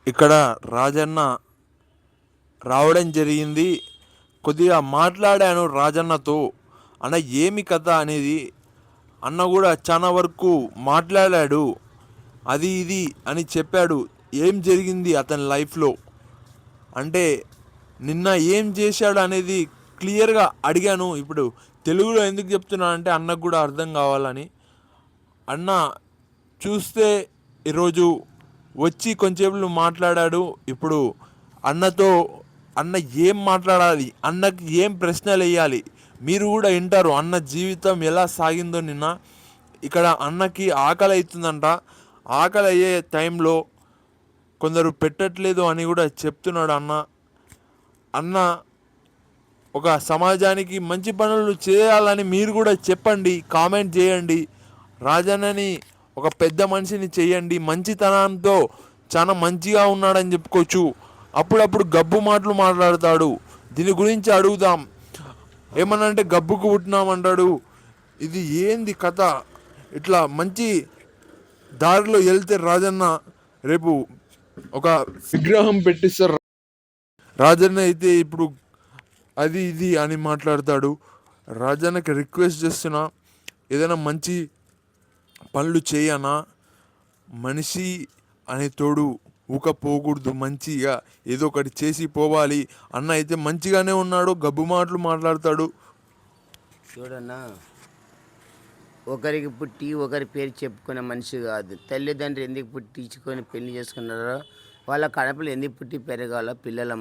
ఇక్కడ రాజన్న రావడం జరిగింది. కొద్దిగా మాట్లాడాను రాజన్నతో. అన్న ఏమి కథ అనేది అన్న కూడా చాలా వరకు మాట్లాడాడు. అది ఇది అని చెప్పాడు. ఏం జరిగింది అతని లైఫ్లో అంటే నిన్న ఏం చేశాడు అనేది క్లియర్గా అడిగాను. ఇప్పుడు తెలుగులో ఎందుకు చెప్తున్నా అంటే అన్నకు కూడా అర్థం కావాలని. అన్న చూస్తే ఈరోజు వచ్చి కొంచెంసేపు మాట్లాడాడు. ఇప్పుడు అన్నతో అన్న ఏం మాట్లాడాలి, అన్నకి ఏం ప్రశ్నలు వేయాలి మీరు కూడా వింటారు. అన్న జీవితం ఎలా సాగిందో నిన్న. ఇక్కడ అన్నకి ఆకలి అవుతుందంట. ఆకలి అయ్యే టైంలో కొందరు పెట్టట్లేదు అని కూడా చెప్తున్నాడు అన్న. అన్న ఒక సమాజానికి మంచి పనులు చేయాలని మీరు కూడా చెప్పండి, కామెంట్ చేయండి. రాజన్నని ఒక పెద్ద మనిషిని చేయండి. మంచితనంతో చాలా మంచిగా ఉన్నాడని చెప్పుకోవచ్చు. అప్పుడప్పుడు గబ్బు మాటలు మాట్లాడతాడు. దీని గురించి అడుగుదాం. ఏమన్నా అంటే గబ్బుకు పుట్టినామంటాడు. ఇది ఏంది కథ? ఇట్లా మంచి దారిలో వెళ్తే రాజన్న రేపు ఒక విగ్రహం పెట్టిస్తారు. రాజన్న అయితే ఇప్పుడు అది ఇది అని మాట్లాడతాడు. రాజన్నకి రిక్వెస్ట్ చేస్తున్నా, ఏదైనా మంచి పనులు చేయనా. మనిషి అనే తోడు ఊక పోకూడదు, మంచిగా ఏదో ఒకటి చేసి పోవాలి. అన్న అయితే మంచిగానే ఉన్నాడు, గబ్బు మాటలు మాట్లాడతాడు. చూడన్నా, ఒకరికి పుట్టి ఒకరి పేరు చెప్పుకునే మనిషి కాదు. తల్లిదండ్రులు ఎందుకు పుట్టించుకొని పెళ్లి చేసుకున్నారో వాళ్ళ కడపలు ఎందుకు పుట్టి పెరగాలో పిల్లల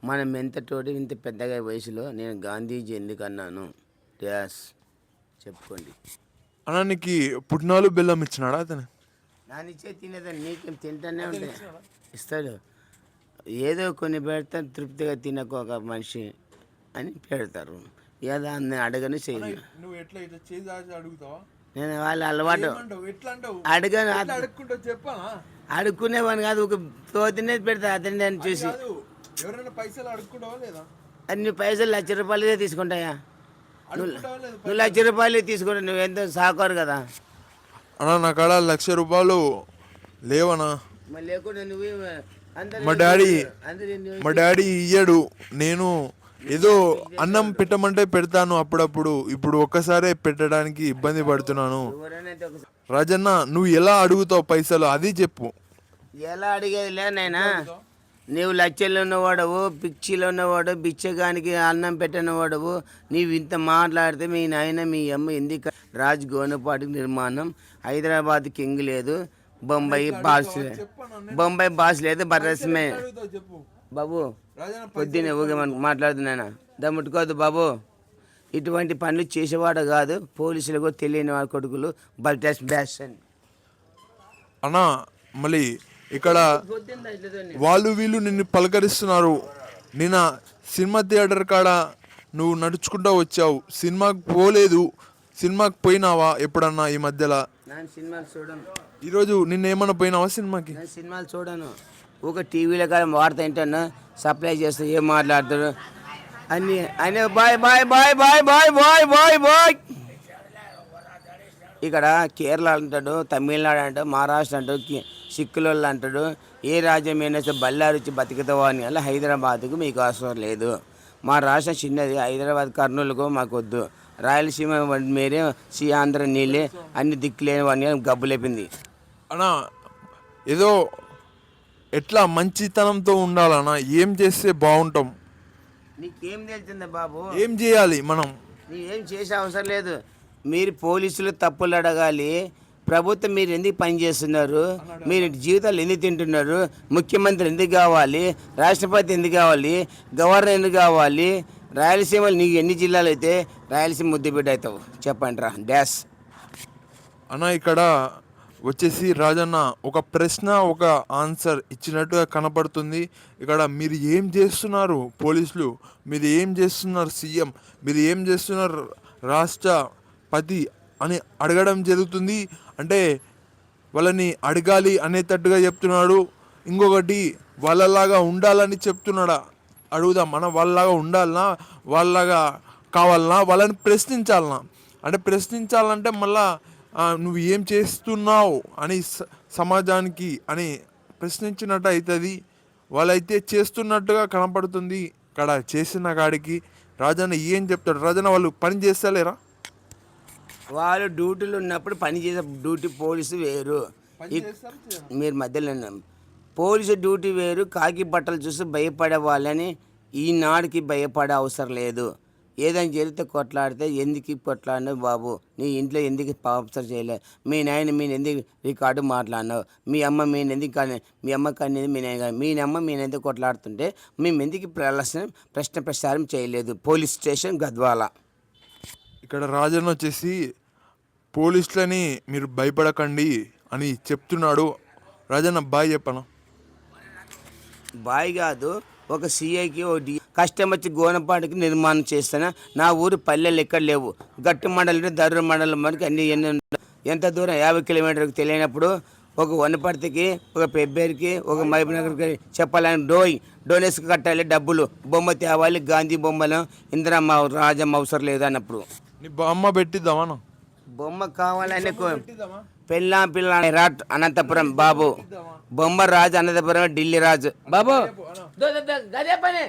మనం ఎంత తోడు ఇంత పెద్దగా వయసులో నేను గాంధీజీ ఎందుకు అన్నాను. డ్యాస్ చెప్పుకోండి. అన్నానికి పుట్నాలు బెల్లం ఇచ్చినాడా అతను? నానిచ్చే తినేదాన్ని నీకేం తింటానే ఉంటాయి, ఇస్తాడు. ఏదో కొన్ని పెడతాను, తృప్తిగా తినక ఒక మనిషి అని పెడతారు. ఏదో అన్నీ అడగని చేయను. నువ్వు ఎట్లా ఇట్లా చేసి అడుగుతావా? నేను వాళ్ళ అలవాటు అడగను. అడుక్కునేవాడిని కాదు, ఒక తోతినే పెడతా అతని దాన్ని చూసి. ఎవరైనా పైసలు అడుక్కుంటావా లేదా? అన్ని పైసలు ₹1,00,000 తీసుకుంటాయా? నువ్వు ₹1,00,000 తీసుకుంటా, నువ్వు ఎంతో సాకోరు కదా అన్నా. నా కాడ ₹1,00,000 లేవనా. లేకుండా నువ్వు మా డాడీ ఇయ్యడు. నేను ఏదో అన్నం పెట్టమంటే పెడతాను అప్పుడప్పుడు. ఇప్పుడు ఒక్కసారే పెట్టడానికి ఇబ్బంది పడుతున్నాను. రాజన్న నువ్వు ఎలా అడుగుతావు పైసలు అది చెప్పు. ఎలా అడిగేది లేనైనా, నీవు లచ్చల్లో ఉన్నవాడవు, పిచ్చిలో ఉన్నవాడు, బిచ్చగానికి అన్నం పెట్టినవాడవు. నీవు ఇంత మాట్లాడితే మీ నాయన మీ అమ్మ ఎందుకు? రాజ్ గోనపాటి నిర్మాణం, హైదరాబాద్ కింగ్ లేదు, బొంబాయి బాస్ లేదు, బర్రస్మే బాబు. పొద్దున్నే ఊగే మాట్లాడుతున్నానా, దమ్ముట్టుకోవద్దు బాబు. ఇటువంటి పనులు చేసేవాడు కాదు, పోలీసులకు తెలియని వాడి కొడుకులు బల్టాస్ బ్యాస్ అని అన్నా. మళ్ళీ ఇక్కడ వాళ్ళు వీళ్ళు నిన్ను పలకరిస్తున్నారు. నిన్న సినిమా థియేటర్ కాడ నువ్వు నడుచుకుంటూ వచ్చావు, సినిమాకి పోలేదు. సినిమాకి పోయినావా ఎప్పుడన్నా ఈ మధ్యలో? నేను సినిమాలు చూడను. ఈరోజు నిన్న ఏమన్నా పోయినావా సినిమాకి? నేను సినిమాలు చూడను. ఒక టీవీలో కాడ వార్త ఏంటన్నా సప్లై చేస్తా, ఏం మాట్లాడతాడు అన్నీ ఆయన bye bye bye bye bye bye bye bye. ఇక్కడ కేరళ అంటాడు, తమిళనాడు అంటాడు, మహారాష్ట్ర అంటాడు, సిక్కులోళ్ళు అంటాడు. ఏ రాజ్యం అయినా సరే బళ్ళారు వచ్చి బతుకుతావా అని. అలా హైదరాబాద్కు మీకు అవసరం లేదు. మా రాష్ట్రం చిన్నది, హైదరాబాద్ కర్నూలుకు మాకు వద్దు. రాయలసీమ మీరే ఆంధ్ర నీళ్ళే అన్ని దిక్కులేని వాడిని గబ్బు లేపింది అన్నా. ఏదో ఎట్లా మంచితనంతో ఉండాలన్నా, ఏం చేస్తే బాగుంటాం? నీకేం తెలుస్తుందా బాబు? ఏం చేయాలి మనం? నీవేం చేసే అవసరం లేదు. మీరు పోలీసులు తప్పులు అడగాలి. ప్రభుత్వం మీరు ఎందుకు పనిచేస్తున్నారు, మీరు జీవితాలు ఎందుకు తింటున్నారు, ముఖ్యమంత్రి ఎందుకు కావాలి, రాష్ట్రపతి ఎందుకు కావాలి, గవర్నర్ ఎందుకు కావాలి, రాయలసీమలో నీకు ఎన్ని జిల్లాలు అయితే రాయలసీమ ముద్దుబిడ్డ అవుతావు చెప్పండి రా డ్యాస్ అన్న. ఇక్కడ వచ్చేసి రాజన్న ఒక ప్రశ్న ఒక ఆన్సర్ ఇచ్చినట్టుగా కనపడుతుంది. ఇక్కడ మీరు ఏం చేస్తున్నారు పోలీసులు, మీరు ఏం చేస్తున్నారు సీఎం, మీరు ఏం చేస్తున్నారు రాష్ట్రపతి అని అడగడం జరుగుతుంది. అంటే వాళ్ళని అడగాలి అనేటట్టుగా చెప్తున్నాడు. ఇంకొకటి వాళ్ళలాగా ఉండాలని చెప్తున్నాడా? అడుగుదాం. మనం వాళ్ళలాగా ఉండాలనా, వాళ్ళలాగా కావాలనా, వాళ్ళని ప్రశ్నించాలనా? అంటే ప్రశ్నించాలంటే మళ్ళా నువ్వు ఏం చేస్తున్నావు అని సమాజానికి అని ప్రశ్నించినట్టు అవుతుంది. వాళ్ళైతే చేస్తున్నట్టుగా కనపడుతుంది. ఇక్కడ చేసిన కాడికి రాజన్న ఏం చెప్తాడు? రాజన్న వాళ్ళు పని చేస్తలేరా? వాళ్ళు డ్యూటీలు ఉన్నప్పుడు పని చేసే డ్యూటీ పోలీసు వేరు. మీరు మధ్యలో పోలీసు డ్యూటీ వేరు. కాకి బట్టలు చూసి భయపడే వాళ్ళని ఈనాడికి భయపడే అవసరం లేదు. ఏదైనా జరిగితే కొట్లాడితే ఎందుకు కొట్లాడినావు బాబు, నీ ఇంట్లో ఎందుకు పాపసర్ చేయలేదు, మీ నాయన మీ ఎందుకు రికార్డు మాట్లాడినావు, మీ అమ్మ మీ ఎందుకు కానీ మీ అమ్మ కానీ మీ అమ్మ మీ ఎందుకు కొట్లాడుతుంటే మేము ఎందుకు ప్రశ్న ప్రసారం చేయలేదు. Police station Gadwal. ఇక్కడ రాజన్న వచ్చేసి పోలీసులని మీరు భయపడకండి అని చెప్తున్నాడు. రాజన్న బాయ్ చెప్పనా? బాయ్ కాదు, ఒక సిఐకి కష్టం వచ్చి గోనపాటికి నిర్మాణం చేస్తాను. నా ఊరు పల్లెలు ఎక్కడ లేవు. గట్టు మండలం దర్రు మండలం మనకి అన్ని ఎన్ని ఎంత దూరం 50 కిలోమీటర్కి తెలియనప్పుడు ఒక వనపర్తికి, ఒక పెబ్బేరికి, ఒక మహబూబ్నగర్కి చెప్పాలని డోనేషన్ కట్టాలి, డబ్బులు బొమ్మ తేవాలి, గాంధీ బొమ్మలు ఇందిరమ్మ రాజమ్మ అవసరం లేదు అన్నప్పుడు నీ అమ్మ పెట్టిద్దామా? బొమ్మ కావాలని పిల్ల రాట్ అనంతపురం బాబు, బొమ్మ రాజు అనంతపురం ఢిల్లీ రాజు బాబు. గదే పని